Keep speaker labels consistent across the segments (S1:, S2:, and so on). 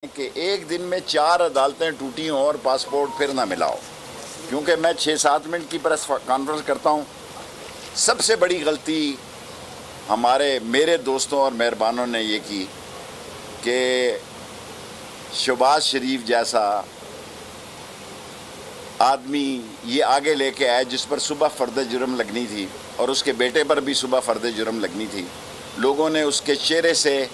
S1: کہ ایک دن میں 4 عدالتیں ٹوٹی ہوں اور پاسپورٹ پھر نہ ملا ہو، کیونکہ میں 6-7 منٹ کی پریس کانفرنس کرتا ہوں۔ سب سے بڑی غلطی میرے دوستوں اور مہربانوں نے یہ کی کہ شہباز شریف جیسا آدمی یہ آگے لے کے آئے جس پر صبح فرد جرم لگنی تھی اور اس کے بیٹے پر بھی صبح فرد جرم لگنی تھی۔ لوگوں نے اس کے چہرے سے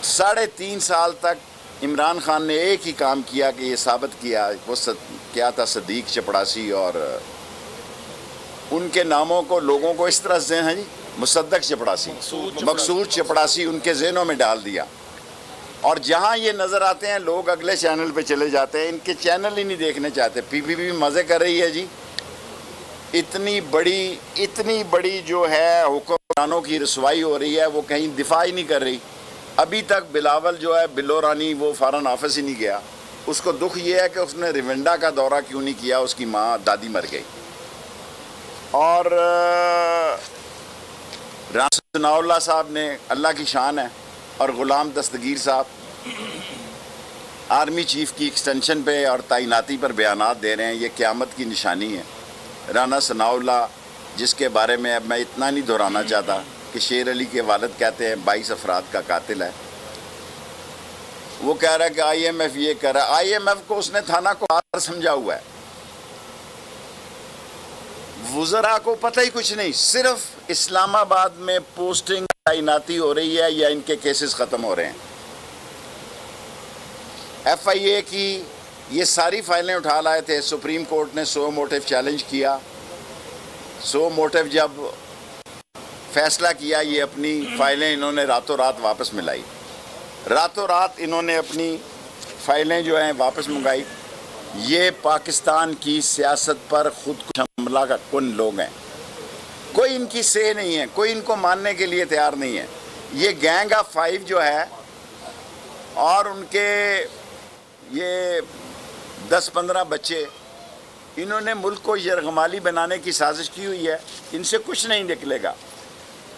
S1: 3.5 سال تک عمران خان نے ایک ہی کام کیا کہ یہ ثابت کیا، وہ کیا تھا صدیق چپڑاسی، اور ان کے ناموں کو لوگوں کو اس طرح سے مصدق چپڑاسی، مقصود چپڑاسی ان کے ذہنوں میں ڈال دیا، اور جہاں یہ نظر آتے ہیں لوگ اگلے چینل پہ چلے جاتے ہیں، ان کے چینل ہی نہیں دیکھنے چاہتے۔ پی پی بھی مزے کر رہی ہے جی، اتنی بڑی جو ہے حکمرانوں کی رسوائی ہو رہی ہے، وہ کہیں دفاع ہی نہیں کر رہی۔ ابھی تک بلاول جو ہے بلو رانی وہ فارن آفس ہی نہیں گیا۔ اس کو دکھ یہ ہے کہ اس نے روینڈا کا دورہ کیوں نہیں کیا، اس کی ماں دادی مر گئی۔ اور رانا ثناء اللہ صاحب نے، اللہ کی شان ہے، اور غلام دستگیر صاحب آرمی چیف کی ایکسٹینشن پہ اور تعیناتی پر بیانات دے رہے ہیں۔ یہ قیامت کی نشانی ہے۔ رانا ثناء اللہ، جس کے بارے میں اب میں اتنا نہیں دہرانا چاہتا کہ شیر علی کے والد کہتے ہیں 22 افراد کا قاتل ہے، وہ کہہ رہا ہے کہ آئی ایم ایف یہ کہہ رہا ہے۔ آئی ایم ایف کو اس نے تھانہ کو سمجھا ہوا ہے، وزراء کو پتہ ہی کچھ نہیں، صرف اسلام آباد میں پوسٹنگ تعیناتی ہو رہی ہے یا ان کے کیسز ختم ہو رہے ہیں۔ ایف آئی اے کی یہ ساری فائلیں اٹھا لائے تھے، سپریم کورٹ نے سو موٹیو چیلنج کیا۔ سو موٹیو جب فیصلہ کیا، یہ اپنی فائلیں انہوں نے راتوں رات واپس ملائی، راتوں رات انہوں نے اپنی فائلیں جو ہیں واپس منگائی۔ یہ پاکستان کی سیاست پر خود کش حملہ کن لوگ ہیں، کوئی ان کی سے نہیں ہے، کوئی ان کو ماننے کے لیے تیار نہیں ہے۔ یہ گینگ آف 5 جو ہے، اور ان کے یہ 10-15 بچے، انہوں نے ملک کو یرغمالی بنانے کی سازش کی ہوئی ہے، ان سے کچھ نہیں نکلے گا۔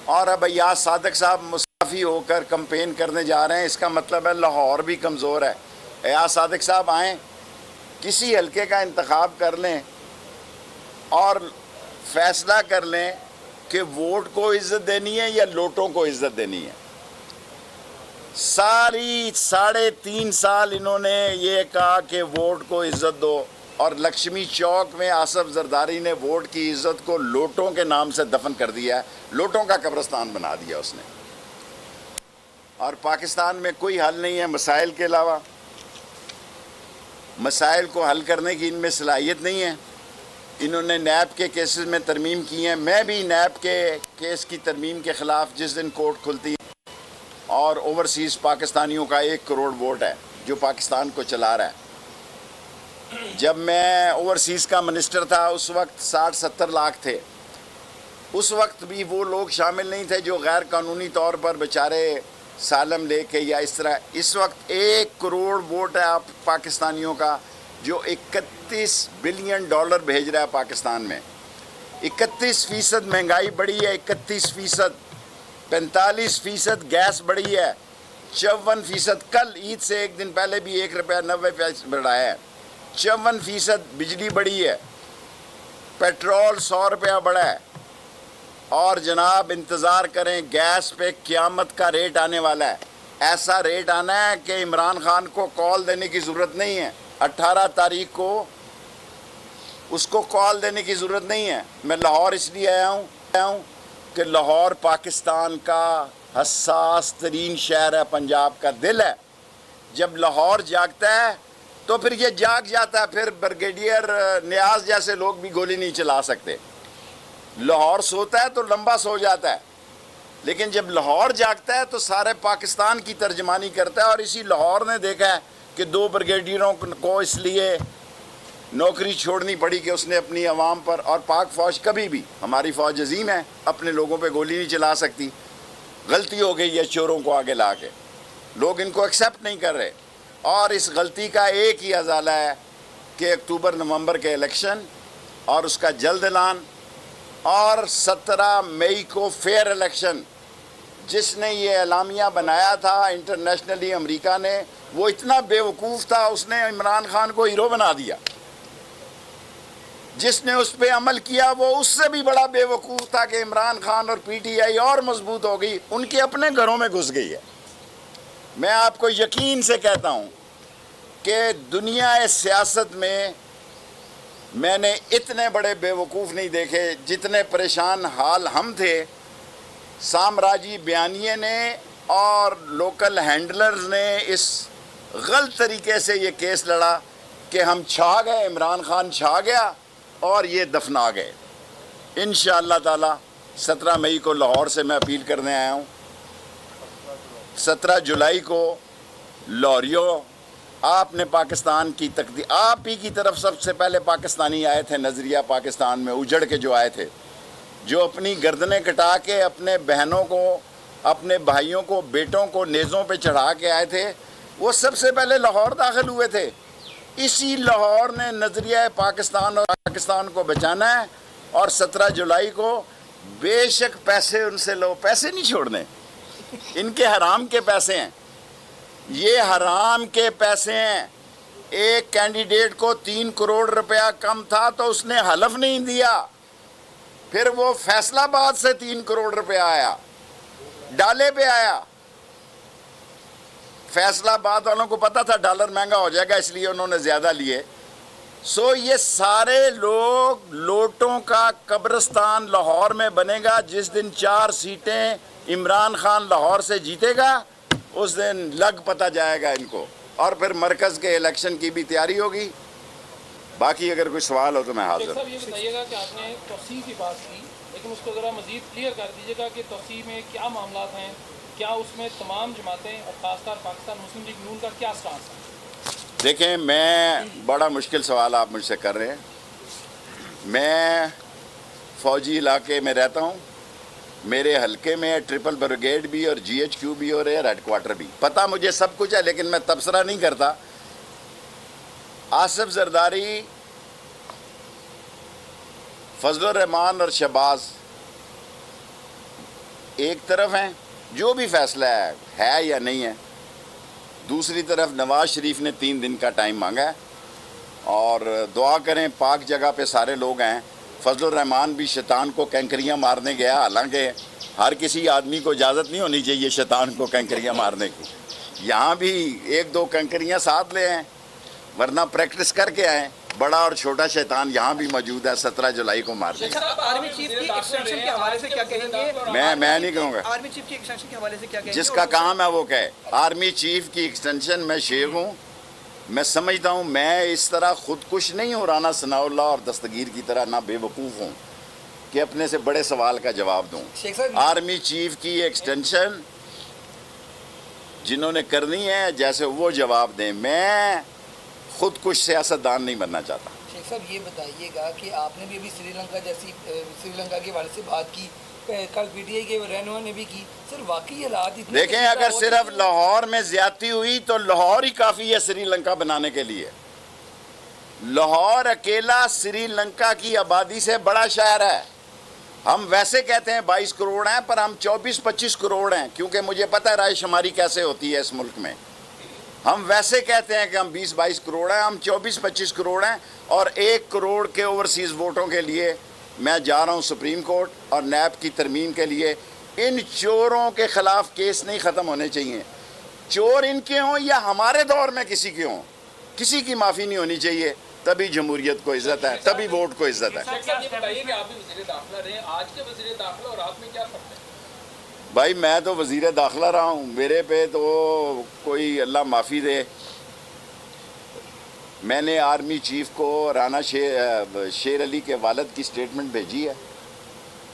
S1: اور اب ایاز صادق صاحب مستعفی ہو کر کمپین کرنے جا رہے ہیں، اس کا مطلب ہے لاہور بھی کمزور ہے۔ ایاز صادق صاحب آئیں، کسی حلقے کا انتخاب کر لیں اور فیصلہ کر لیں کہ ووٹ کو عزت دینی ہے یا لوٹوں کو عزت دینی ہے۔ ساری 3.5 سال انہوں نے یہ کہا کہ ووٹ کو عزت دو، اور لکشمی چوک میں آصف زرداری نے ووٹ کی عزت کو لوٹوں کے نام سے دفن کر دیا ہے، لوٹوں کا قبرستان بنا دیا اس نے۔ اور پاکستان میں کوئی حل نہیں ہے مسائل کے علاوہ، مسائل کو حل کرنے کی ان میں صلاحیت نہیں ہے۔ انہوں نے نیب کے کیسز میں ترمیم کی ہیں، میں بھی نیب کے کیس کی ترمیم کے خلاف جس دن کورٹ کھلتی ہے، اور اوورسیز پاکستانیوں کا 1 کروڑ ووٹ ہے جو پاکستان کو چلا رہا ہے۔ جب میں اوورسیز کا منسٹر تھا اس وقت 60-70 لاکھ تھے، اس وقت بھی وہ لوگ شامل نہیں تھے جو غیر قانونی طور پر بیچارے سالم لے کے یا اس طرح۔ اس وقت 1 کروڑ ووٹ ہے آپ پاکستانیوں کا، جو $31 بلین بھیج رہا ہے پاکستان میں۔ 31% مہنگائی بڑھی ہے، 31%، 45% گیس بڑھی ہے، 54%، کل عید سے ایک دن پہلے بھی $1.90 بڑھایا ہے، 54% بجلی بڑھی ہے، پیٹرول $100 بڑھا ہے۔ اور جناب انتظار کریں، گیس پہ قیامت کا ریٹ آنے والا ہے۔ ایسا ریٹ آنا ہے کہ عمران خان کو کال دینے کی ضرورت نہیں ہے، 18 تاریخ کو اس کو کال دینے کی ضرورت نہیں ہے۔ میں لاہور اس لیے آیا ہوں کہ لاہور پاکستان کا حساس ترین شہر ہے، پنجاب کا دل ہے۔ جب لاہور جاگتا ہے تو پھر یہ جاگ جاتا ہے، پھر بریگیڈیئر نیاز جیسے لوگ بھی گولی نہیں چلا سکتے۔ لاہور سوتا ہے تو لمبا سو جاتا ہے، لیکن جب لاہور جاگتا ہے تو سارے پاکستان کی ترجمانی کرتا ہے۔ اور اسی لاہور نے دیکھا ہے کہ 2 بریگیڈیئروں کو اس لیے نوکری چھوڑنی پڑی کہ اس نے اپنی عوام پر، اور پاک فوج کبھی بھی، ہماری فوج عظیم ہے، اپنے لوگوں پہ گولی نہیں چلا سکتی۔ غلطی ہو گئی ہے چوروں کو آگے لا کے، لوگ ان کو ایکسیپٹ نہیں کر رہے، اور اس غلطی کا ایک ہی ازالہ ہے کہ اکتوبر-نومبر کے الیکشن اور اس کا جلد اعلان، اور 17 مئی کو فیئر الیکشن۔ جس نے یہ اعلامیہ بنایا تھا انٹرنیشنلی امریکہ نے، وہ اتنا بیوقوف تھا، اس نے عمران خان کو ہیرو بنا دیا۔ جس نے اس پہ عمل کیا وہ اس سے بھی بڑا بیوقوف تھا کہ عمران خان اور پی ٹی آئی اور مضبوط ہو گئی، ان کے اپنے گھروں میں گھس گئی ہے۔ میں آپ کو یقین سے کہتا ہوں کہ دنیا سیاست میں نے اتنے بڑے بیوقوف نہیں دیکھے جتنے پریشان حال ہم تھے۔ سامراجی بیانیے نے اور لوکل ہینڈلرز نے اس غلط طریقے سے یہ کیس لڑا کہ ہم چھا گئے، عمران خان چھا گیا اور یہ دفنا گئے۔ انشاءاللہ تعالی 17 مئی کو لاہور سے میں اپیل کرنے آیا ہوں۔ 17 جولائی کو لاہوریوں، آپ نے پاکستان کی تقدیر، آپ ہی کی طرف سب سے پہلے پاکستانی آئے تھے نظریہ پاکستان میں اجڑ کے جو آئے تھے، جو اپنی گردنیں کٹا کے اپنے بہنوں کو، اپنے بھائیوں کو، بیٹوں کو نیزوں پہ چڑھا کے آئے تھے، وہ سب سے پہلے لاہور داخل ہوئے تھے۔ اسی لاہور نے نظریہ پاکستان اور پاکستان کو بچانا ہے، اور 17 جولائی کو بے شک پیسے ان سے لو، پیسے نہیں چھوڑنے، ان کے حرام کے پیسے ہیں، یہ حرام کے پیسے ہیں۔ ایک کینڈیڈیٹ کو 3 کروڑ روپیہ کم تھا تو اس نے حلف نہیں دیا، پھر وہ فیصل آباد سے 3 کروڑ روپیہ آیا، ڈالے پہ آیا۔ فیصل آباد والوں کو پتا تھا ڈالر مہنگا ہو جائے گا، اس لیے انہوں نے زیادہ لیے۔ یہ سارے لوگ، لوٹوں کا قبرستان لاہور میں بنے گا۔ جس دن 4 سیٹیں عمران خان لاہور سے جیتے گا اس دن لگ پتہ جائے گا ان کو، اور پھر مرکز کے الیکشن کی بھی تیاری ہوگی۔ باقی اگر کوئی سوال ہو تو میں حاضر ہوں۔
S2: یہ بتائیے گا کہ آپ نے توسیع کی بات کی، لیکن اس کو ذرا مزید کلیئر کر دیجیے گا کہ توسیع میں کیا معاملات ہیں، کیا اس میں تمام جماعتیں اور خاص طور پاکستان مسلم لیگ نون کا کیا سٹانس ہے؟
S1: دیکھیں، میں بڑا مشکل سوال آپ مجھ سے کر رہے ہیں۔ میں فوجی علاقے میں رہتا ہوں، میرے حلقے میں ٹرپل بریگیڈ بھی اور جی ایچ کیو بھی اور ایئر ہیڈ کوارٹر بھی، پتہ مجھے سب کچھ ہے، لیکن میں تبصرہ نہیں کرتا۔ آصف زرداری، فضل الرحمان اور شہباز ایک طرف ہیں، جو بھی فیصلہ ہے یا نہیں ہے۔ دوسری طرف نواز شریف نے 3 دن کا ٹائم مانگا ہے، اور دعا کریں، پاک جگہ پہ سارے لوگ ہیں۔ فضل الرحمان بھی شیطان کو کینکریاں مارنے گیا، حالانکہ ہر کسی آدمی کو اجازت نہیں ہونی چاہیے شیطان کو کینکریاں مارنے کی۔ یہاں بھی 1-2 کنکریاں ساتھ لے آئیں، ورنہ پریکٹس کر کے آئیں۔ بڑا اور چھوٹا شیطان یہاں بھی موجود ہے، 17 جولائی کو مار دیں۔
S3: آرمی چیف کی ایکسٹینشن کے حوالے سے کیا کہیں گے؟
S1: میں نہیں کہوں گا۔
S3: آرمی چیف کی ایکسٹینشن کے حوالے سے کیا کہیں گے؟
S1: جس کا کام ہے وہ کہے۔ آرمی چیف کی ایکسٹینشن، میں شیخ ہوں، میں سمجھتا ہوں میں اس طرح خودکش نہیں ہوں، رانا ثناء اللہ اور دستگیر کی طرح، نہ بے وقوف ہوں کہ اپنے سے بڑے سوال کا جواب دوں۔ آرمی چیف کی ایکسٹینشن جنہوں نے کرنی ہے جیسے وہ جواب دیں، میں خودکش سیاستدان نہیں بننا چاہتا۔
S3: شیخ صاحب، یہ بتائیے گا کہ آپ نے بھی ابھی سری لنکا کے حوالے سے بات کی، کل پی ٹی آئی کے رہنما نے بھی کی، سر واقعی حالات اتنے
S1: دیکھیں، اگر صرف لاہور میں زیادتی ہوئی تو لاہور ہی کافی ہے سری لنکا بنانے کے لیے۔ لاہور اکیلا سری لنکا کی آبادی سے بڑا شہر ہے۔ ہم ویسے کہتے ہیں 22 کروڑ ہیں، پر ہم 24-25 کروڑ ہیں، کیونکہ مجھے پتہ ہے رائے شماری کیسے ہوتی ہے اس ملک میں۔ ہم ویسے کہتے ہیں کہ ہم 20-22 کروڑ ہیں، ہم 24-25 کروڑ ہیں، اور 1 کروڑ کے اوورسیز ووٹوں کے لیے میں جا رہا ہوں سپریم کورٹ اور نیب کی ترمیم کے لیے۔ ان چوروں کے خلاف کیس نہیں ختم ہونے چاہیے، چور ان کے ہوں یا ہمارے دور میں کسی کے ہوں، کسی کی معافی نہیں ہونی چاہیے، تبھی جمہوریت کو عزت ہے، تبھی ووٹ کو عزت ہے۔
S2: یہ بتائیے کہ آپ بھی وزیر داخلہ رہے، آج کے وزیر داخلہ اور آپ میں کیا فرق ہے؟
S1: بھائی میں تو وزیر داخلہ رہا ہوں، میرے پہ تو کوئی اللہ معافی دے۔ میں نے آرمی چیف کو رانا شیر علی کے والد کی سٹیٹمنٹ بھیجی ہے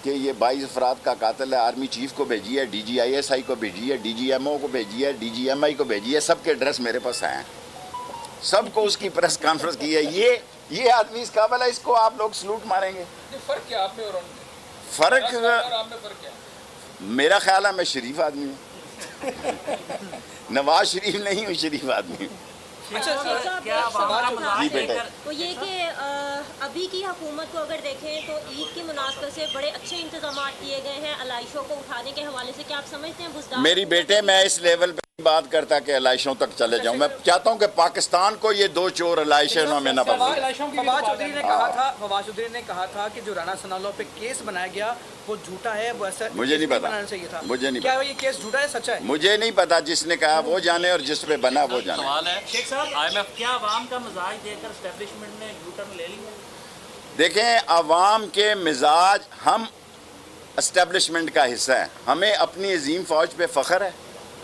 S1: کہ یہ 22 افراد کا قاتل ہے، آرمی چیف کو بھیجی ہے، D G I S I کو بھیجی ہے، ڈی جی ایم او کو بھیجی ہے، ڈی جی ایم آئی کو بھیجی ہے، سب کے ایڈریس میرے پاس ہیں، سب کو اس کی پریس کانفرنس کی ہے۔ یہ آدمی اس قابل ہے، اس کو آپ لوگ سلوٹ ماریں گے۔
S2: فرق کیا آپ میں اور ان میں؟
S1: فرق
S2: فرق کیا؟
S1: میرا خیال ہے میں شریف آدمی ہوں، نواز شریف نہیں ہوں، شریف آدمی ہوں۔ جی بیٹے
S4: وہ یہ کہ ابھی کی حکومت کو اگر دیکھیں تو عید کی مناسبت سے بڑے اچھے انتظامات کیے گئے ہیں علائشوں کو اٹھانے کے حوالے سے. کیا آپ سمجھتے ہیں بزدار
S1: میری بیٹے میں اس لیول پہ بات کرتا کہ علائشوں تک چلے جاؤں. میں چاہتا ہوں کہ پاکستان کو یہ دو چور علائش انہوں میں نہ بدلے.
S5: فواد چودھری نے کہا تھا کہ جو رانا ثناءاللہ پہ کیس بنایا گیا وہ جھوٹا ہے, وہ ایسا
S1: مجھے نہیں پتا, مجھے نہیں پتا.
S5: کیا یہ کیس جھوٹا ہے سچا ہے؟
S1: مجھے نہیں پتا, جس نے کہا وہ جانے اور جس پہ بنا وہ جانے.
S6: سوال ہے شیخ صاحب, IMF کیا عوام کا مزاج دیکھ کر اسٹیبلشمنٹ نے یو ٹرن لے لیا؟
S1: دیکھیں عوام کے مزاج, ہم اسٹیبلشمنٹ کا حصہ ہیں, ہمیں اپنی عظیم فوج پہ فخر ہے,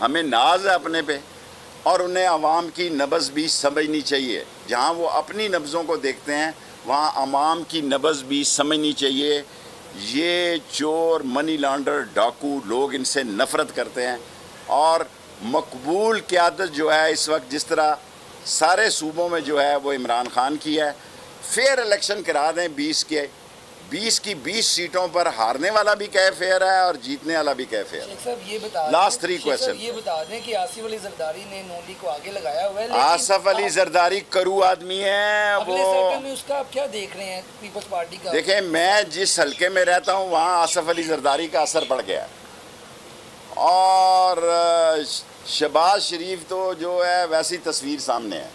S1: ہمیں ناز ہے اپنے پہ, اور انہیں عوام کی نبض بھی سمجھنی چاہیے. جہاں وہ اپنی نبضوں کو دیکھتے ہیں وہاں عوام کی نبض بھی سمجھنی چاہیے. یہ چور, منی لانڈر, ڈاکو لوگ ان سے نفرت کرتے ہیں, اور مقبول قیادت جو ہے اس وقت جس طرح سارے صوبوں میں جو ہے وہ عمران خان کی ہے. فیئر الیکشن کرا دیں 20 کی 20 سیٹوں پر, ہارنے والا بھی کہے فیئر ہے اور جیتنے والا بھی کہے فیئر.
S3: شیخ صاحب یہ بتا
S1: لاسٹ 3 کویسچن
S3: یہ بتا دیں کہ آصف علی زرداری نے نون لیگ کو آگے لگایا ہوا ہے.
S1: آصف علی زرداری کرو آدمی ہے.
S3: اگلے سیکٹر میں اس کا آپ کیا دیکھ رہے ہیں پیپلز پارٹی کا؟
S1: دیکھیں میں جس حلقے میں رہتا ہوں وہاں آصف علی زرداری کا اثر پڑ گیا, اور شہباز شریف تو جو ہے ویسی تصویر سامنے ہے.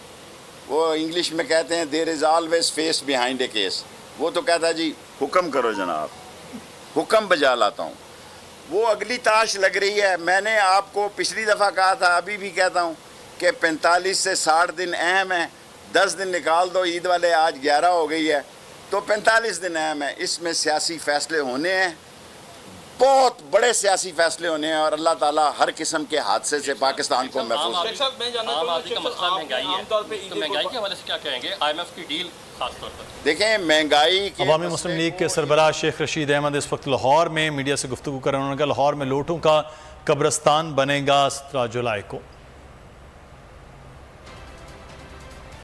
S1: وہ انگلش میں کہتے ہیں there is always face behind a case. وہ تو کہتا ہے جی حکم کرو جناب, حکم بجا لاتا ہوں. وہ اگلی تاش لگ رہی ہے. میں نے آپ کو پچھلی دفعہ کہا تھا, ابھی بھی کہتا ہوں کہ 45 سے 60 دن اہم ہیں. 10 دن نکال دو, عید والے آج 11 ہو گئی ہے, تو 45 دن اہم ہیں. اس میں سیاسی فیصلے ہونے ہیں, بہت بڑے سیاسی فیصلے ہونے ہیں, اور اللہ تعالیٰ ہر قسم کے حادثے سے پاکستان کو محفوظ کرے.
S6: عام آدمی کا مسئلہ مہنگائی ہے, تو مہنگائی کے حوالے سے کیا کہیں گے IMF کی ڈیل خاص طور پر؟
S1: دیکھیں مہنگائی کے
S7: عوامی مسلم لیگ کے سربراہ شیخ رشید احمد اس وقت لاہور میں میڈیا سے گفتگو کر رہے ہیں. انہوں نے کہا لاہور میں لوٹوں کا قبرستان بنے گا 17 جولائی کو.